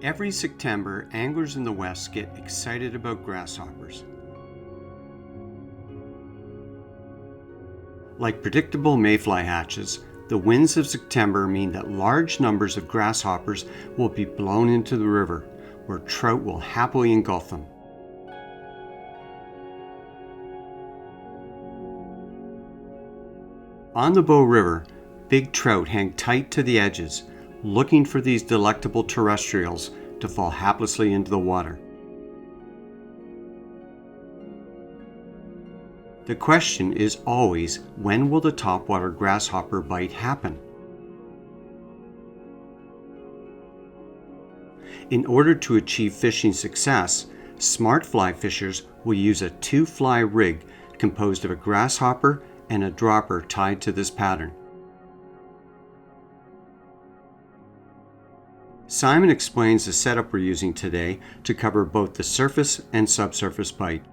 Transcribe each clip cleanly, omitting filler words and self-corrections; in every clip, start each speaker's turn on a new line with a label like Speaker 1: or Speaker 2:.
Speaker 1: Every September, anglers in the West get excited about grasshoppers. Like predictable mayfly hatches, the winds of September mean that large numbers of grasshoppers will be blown into the river, where trout will happily engulf them. On the Bow River, big trout hang tight to the edges, looking for these delectable terrestrials to fall haplessly into the water. The question is always, when will the topwater grasshopper bite happen? In order to achieve fishing success, smart fly fishers will use a two-fly rig composed of a grasshopper and a dropper tied to this pattern. Simon explains the setup we're using today to cover both the surface and subsurface bite.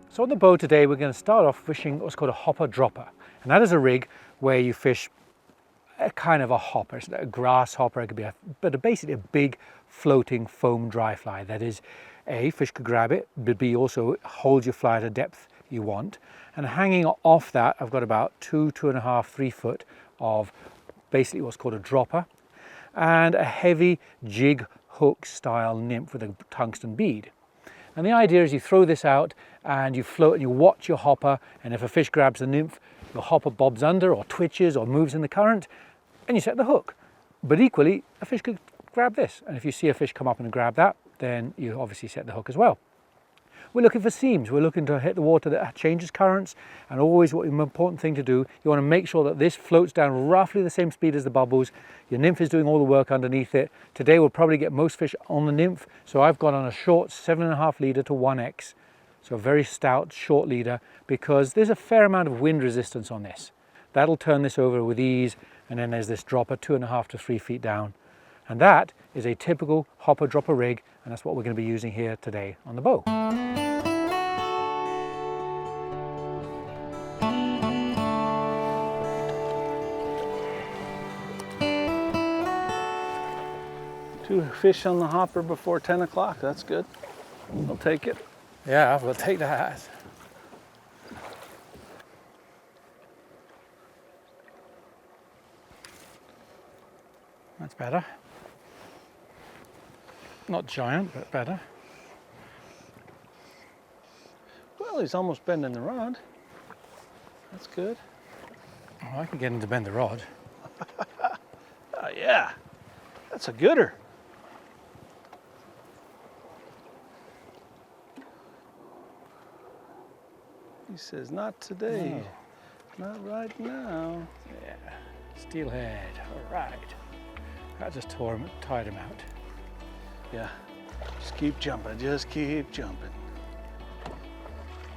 Speaker 2: So on the bow today we're going to start off fishing what's called a hopper dropper, and that is a rig where you fish a kind of a hopper. It's a grasshopper, it could be basically a big floating foam dry fly that is A, fish could grab it, but B, also holds your fly at a depth you want. And hanging off that I've got about 2.5, 3 foot of basically what's called a dropper and a heavy jig hook style nymph with a tungsten bead. And the idea is you throw this out and you float and you watch your hopper, and if a fish grabs the nymph, your hopper bobs under or twitches or moves in the current and you set the hook. But equally, a fish could grab this, and if you see a fish come up and grab that, then you obviously set the hook as well. We're looking for seams. We're looking to hit the water that changes currents, and always what the important thing to do, you want to make sure that this floats down roughly the same speed as the bubbles. Your nymph is doing all the work underneath it. Today we'll probably get most fish on the nymph, so I've gone on a short 7.5 leader to 1X, so a very stout short leader, because there's a fair amount of wind resistance on this. That'll turn this over with ease, and then there's this dropper 2.5 to 3 feet down. And that is a typical hopper dropper rig, and that's what we're going to be using here today on the bow.
Speaker 3: Two fish on the hopper before 10 o'clock, that's good. I'll take it.
Speaker 2: Yeah, we'll take that. That's better. Not giant, but better.
Speaker 3: Well, he's almost bending the rod. That's good.
Speaker 2: Oh, I can get him to bend the rod.
Speaker 3: Oh, yeah, that's a gooder. He says, not today, not right now.
Speaker 2: Yeah, steelhead, all right. I just tied him out.
Speaker 3: Yeah, just keep jumping, just keep jumping.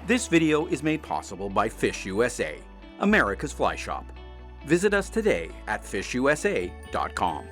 Speaker 4: This video is made possible by Fish USA, America's fly shop. Visit us today at fishusa.com.